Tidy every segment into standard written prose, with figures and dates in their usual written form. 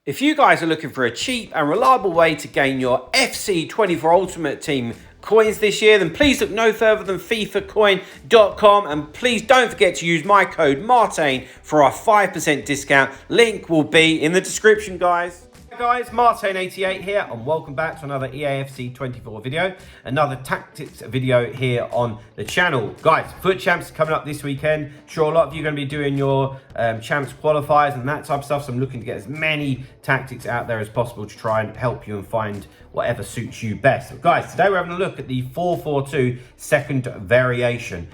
If you guys are looking for a cheap and reliable way to gain your FC 24 Ultimate Team coins this year, then please look no further than FIFAcoin.com, and please don't forget to use my code MARTIN for our 5% discount. Link will be in the description, guys. Hi guys, Martin88 here, and welcome back to another Eafc 24 video, another tactics video here on the channel. Guys, Foot Champs coming up this weekend. Sure, a lot of you are going to be doing your Champs qualifiers and that type of stuff, so I'm looking to get as many tactics out there as possible to try and help you and find whatever suits you best. So guys, today we're having a look at the 4-4-2 second variation.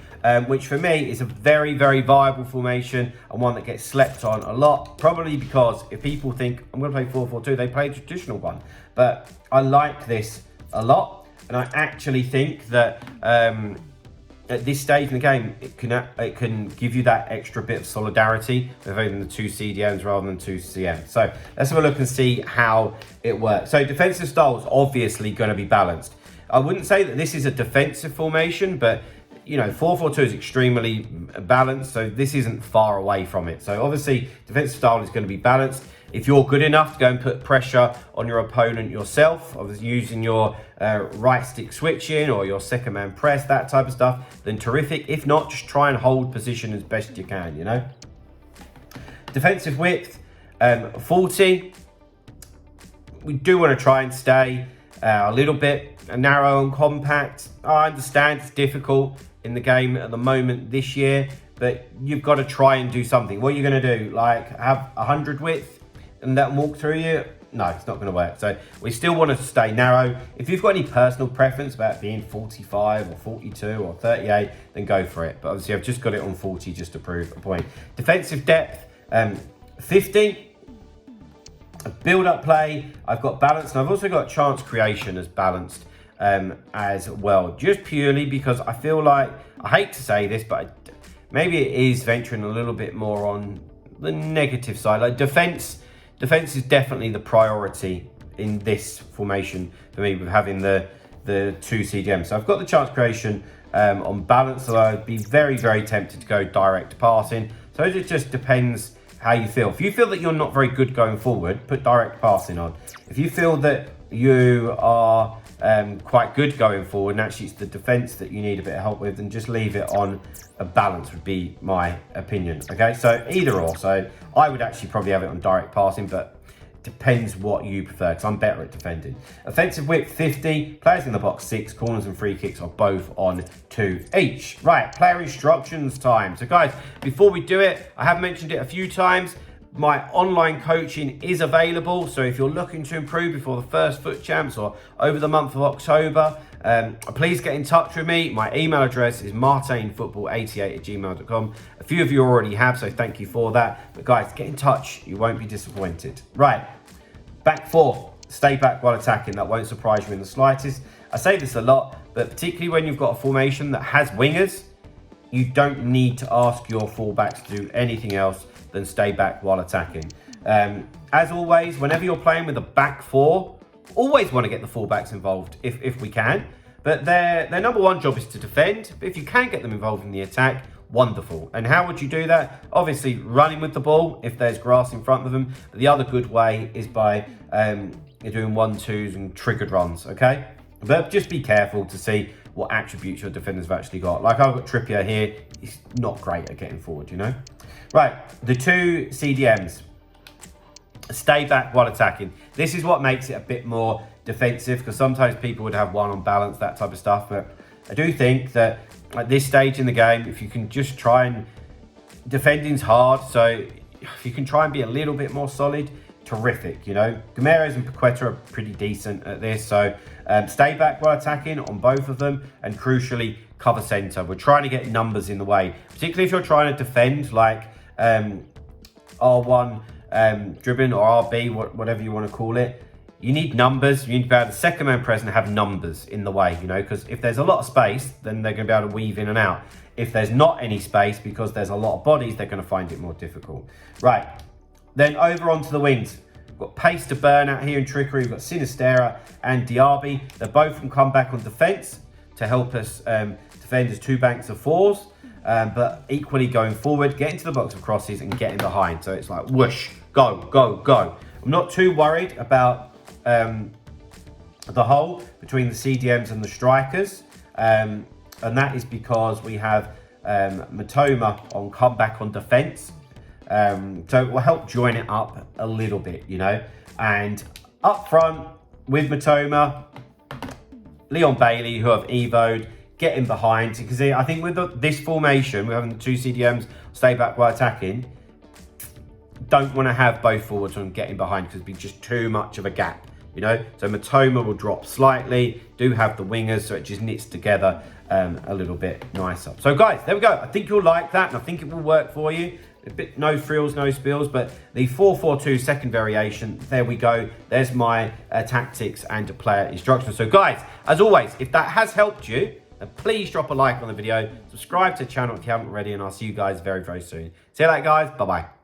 Which for me is a very, very viable formation and one that gets slept on a lot. Probably because if people think I'm going to play 4-4-2, they play a traditional one. But I like this a lot, and I actually think that at this stage in the game, it can give you that extra bit of solidarity with having the two CDMs rather than two CMs. So let's have a look and see how it works. So defensive style is obviously going to be balanced. I wouldn't say that this is a defensive formation, but you know, 4-4-2 is extremely balanced, so this isn't far away from it. So obviously, defensive style is going to be balanced. If you're good enough to go and put pressure on your opponent yourself, obviously using your right stick switching or your second man press, that type of stuff, then terrific. If not, just try and hold position as best you can, you know. Defensive width, 40. We do want to try and stay a little bit narrow and compact. I understand it's difficult in the game at the moment this year, but you've got to try and do something. What are you going to do? Like have 100 width and let them walk through you? No, it's not going to work. So we still want to stay narrow. If you've got any personal preference about being 45 or 42 or 38, then go for it. But obviously I've just got it on 40 just to prove a point. Defensive depth, 50. Build up play, I've got balance, and I've also got chance creation as balanced as well, just purely because I feel like, I hate to say this, but maybe it is venturing a little bit more on the negative side. Like defense is definitely the priority in this formation for me, with having the two CDMs. So I've got the chance creation on balance, so I'd be very, very tempted to go direct passing. So it just depends how you feel. If you feel that you're not very good going forward, put direct passing on. If you feel that you are quite good going forward and actually it's the defense that you need a bit of help with, then just leave it on a balance, would be my opinion. Okay, so either or. So I would actually probably have it on direct passing, but depends what you prefer, because I'm better at defending. Offensive width 50, players in the box 6, corners and free kicks are both on 2 each. Right, player instructions time. So guys, before we do it, I have mentioned it a few times, my online coaching is available. So if you're looking to improve before the first Foot Champs or over the month of October, please get in touch with me. My email address is martinfootball88@gmail.com. A few of you already have, so thank you for that. But guys, get in touch. You won't be disappointed. Right, back four. Stay back while attacking. That won't surprise you in the slightest. I say this a lot, but particularly when you've got a formation that has wingers, you don't need to ask your fullbacks to do anything else than stay back while attacking. As always, whenever you're playing with a back four, always want to get the fullbacks involved if we can. But their number one job is to defend. But if you can get them involved in the attack, wonderful. And how would you do that? Obviously, running with the ball if there's grass in front of them. But the other good way is by doing 1-2s and triggered runs, okay? But just be careful to see what attributes your defenders have actually got. Like I've got Trippier here. He's not great at getting forward, you know? Right, the two CDMs. Stay back while attacking. This is what makes it a bit more defensive, because sometimes people would have one on balance, that type of stuff. But I do think that at this stage in the game, if you can just try and... Defending's hard, so if you can try and be a little bit more solid, terrific, you know. Guimaraes and Paqueta are pretty decent at this, so stay back while attacking on both of them, and crucially, cover centre. We're trying to get numbers in the way, particularly if you're trying to defend like R1 dribbling or RB, whatever you want to call it. You need numbers. You need to be able to second man press and have numbers in the way, you know, because if there's a lot of space, then they're going to be able to weave in and out. If there's not any space, because there's a lot of bodies, they're going to find it more difficult. Right, then over onto the wings. We've got pace to burn out here in trickery. We've got Sinistera and Diaby. They both can come back on defence to help us defend as two banks of fours. But equally going forward, get into the box of crosses and getting behind. So it's like whoosh, go, go, go. I'm not too worried about the hole between the CDMs and the strikers. And that is because we have Matoma on comeback on defense. So it will help join it up a little bit, you know. And up front with Matoma, Leon Bailey, who have evoed, getting behind. Because I think with this formation, we're having the two CDMs stay back while attacking. Don't want to have both forwards on getting behind because it'd be just too much of a gap, you know. So Matoma will drop slightly, do have the wingers, so it just knits together a little bit nicer. So guys, there we go. I think you'll like that, and I think it will work for you. A bit no frills, no spills, but the 4-4-2 second variation, there we go. There's my tactics and player instructions. So guys, as always, if that has helped you, please drop a like on the video, subscribe to the channel if you haven't already, and I'll see you guys very, very soon. See you later, guys. Bye-bye.